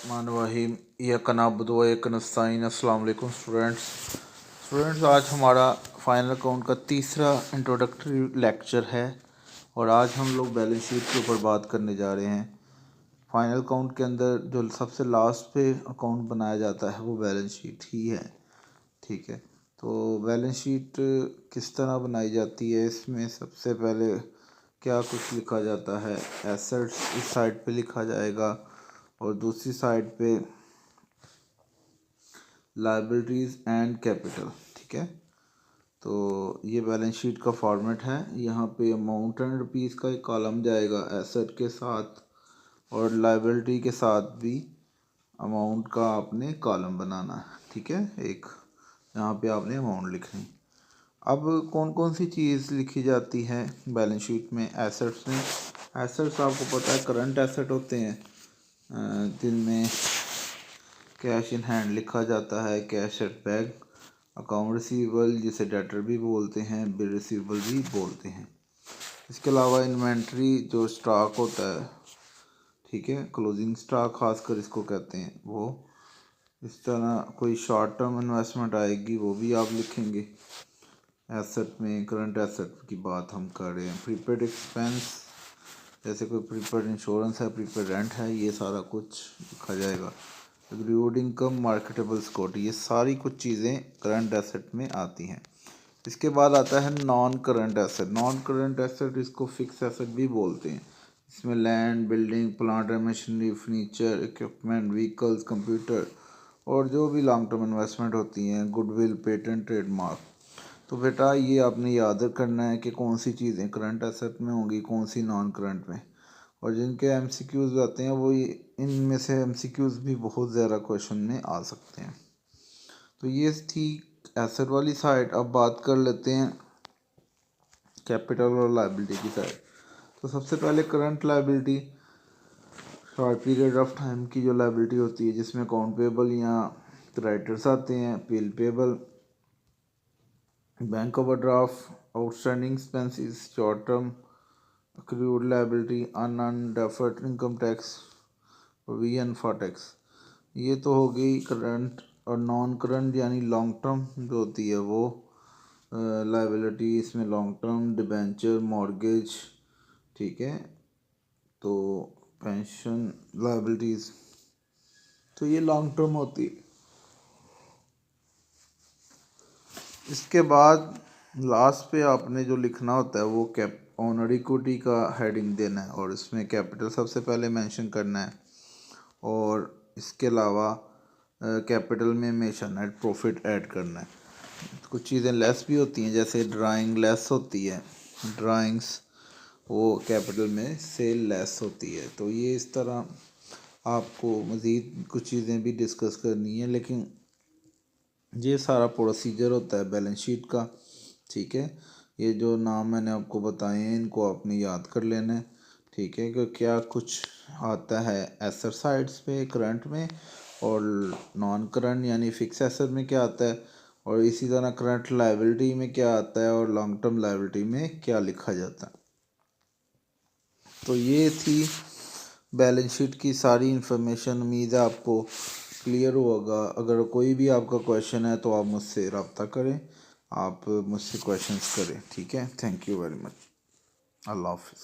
बिस्मिल्लाहिर्रहमानिर्रहीम इय्याका नअबुदु व इय्याका नस्तईन। अस्सलाम वालेकुम स्टूडेंट्स, आज हमारा फाइनल अकाउंट का तीसरा इंट्रोडक्टरी लेक्चर है और आज हम लोग बैलेंस शीट के ऊपर बात करने जा रहे हैं। फाइनल अकाउंट के अंदर जो सबसे लास्ट पे अकाउंट बनाया जाता है वो बैलेंस शीट ही है। ठीक है, तो बैलेंस शीट किस तरह बनाई जाती है, इसमें सबसे पहले क्या कुछ लिखा जाता है। एसेट्स इस साइड पे लिखा जाएगा और दूसरी साइड पे लायबिलिटीज़ एंड कैपिटल। ठीक है, तो ये बैलेंस शीट का फॉर्मेट है। यहाँ पे अमाउंट एंड रुपीज़ का एक कॉलम जाएगा एसेट के साथ और लायबिलिटी के साथ भी अमाउंट का आपने कॉलम बनाना है। ठीक है, एक यहाँ पे आपने अमाउंट लिखनी। अब कौन कौन सी चीज़ लिखी जाती है बैलेंस शीट में एसेट्स में। एसेट्स आपको पता है करंट एसेट होते हैं जिनमें कैश इन हैंड लिखा जाता है, cash at bank, account receivable जिसे डेटर भी बोलते हैं, बिल रिसीवेबल भी बोलते हैं। इसके अलावा इन्वेंट्री जो स्टॉक होता है, ठीक है, क्लोजिंग स्टॉक खासकर इसको कहते हैं वो। इस तरह कोई शॉर्ट टर्म इन्वेस्टमेंट आएगी वो भी आप लिखेंगे एसेट में। करंट एसेट की बात हम कर रहे हैं। प्रीपेड एक्सपेंस जैसे कोई प्रीपेड इंश्योरेंस है, प्रीपेड रेंट है, ये सारा कुछ लिखा जाएगा। एग्रीड इनकम, मार्केटेबल सिक्योरिटी, ये सारी कुछ चीज़ें करंट एसेट में आती हैं। इसके बाद आता है non current asset. Non current asset इसको फिक्स एसेट भी बोलते हैं। इसमें land, building, plant and machinery, furniture, equipment, vehicles, computer और जो भी लॉन्ग टर्म इन्वेस्टमेंट होती हैं, गुडविल, पेटेंट, ट्रेडमार्क। तो बेटा ये आपने याद करना है कि कौन सी चीज़ें करंट एसेट में होंगी, कौन सी नॉन करंट में। और जिनके एमसीक्यूज़ आते हैं वो इनमें से एमसीक्यूज़ भी बहुत ज़्यादा क्वेश्चन में आ सकते हैं। तो ये थी एसेट वाली साइड। अब बात कर लेते हैं कैपिटल और लायबिलिटी की साइड। तो सबसे पहले current liability, short period of time की जो लायबिलिटी होती है जिसमें अकाउंट पेबल या क्रेडिटर्स आते हैं, bill payable, bank overdraft, outstanding expenses, short term accrued liability, undeferred income tax, provision for tax। ये तो हो गई करंट। और नॉन करंट यानी लॉन्ग टर्म जो होती है वो लाइबिलिटी। इसमें लॉन्ग टर्म डिबेंचर, मॉर्गेज, ठीक है, तो पेंशन लाइबिलिटीज़, तो ये लॉन्ग टर्म होती है। इसके बाद लास्ट पे आपने जो लिखना होता है वो कैप ऑनर इक्विटी का हेडिंग देना है और इसमें कैपिटल सबसे पहले मेंशन करना है। और इसके अलावा कैपिटल में हमेशा नेट प्रॉफिट ऐड करना है। कुछ चीज़ें लेस भी होती हैं, जैसे ड्राइंग लेस होती है, ड्राइंग्स वो कैपिटल में सेल लेस होती है। तो ये इस तरह आपको मज़ीद कुछ चीज़ें भी डिस्कस करनी है, लेकिन ये सारा प्रोसीजर होता है बैलेंस शीट का। ठीक है, ये जो नाम मैंने आपको बताए हैं इनको आपने याद कर लेना है। ठीक है, कि क्या कुछ आता है एसेट साइड्स पे करंट में और नॉन करंट यानी फिक्स एसेट में क्या आता है, और इसी तरह करंट लायबिलिटी में क्या आता है और लॉन्ग टर्म लायबिलिटी में क्या लिखा जाता है। तो ये थी बैलेंस शीट की सारी इन्फॉर्मेशन। उम्मीद है आपको क्लियर होगा। अगर कोई भी आपका क्वेश्चन है तो आप मुझसे रब्ता करें, आप मुझसे क्वेश्चंस करें। ठीक है, थैंक यू वेरी मच। अल्लाह हाफिज़।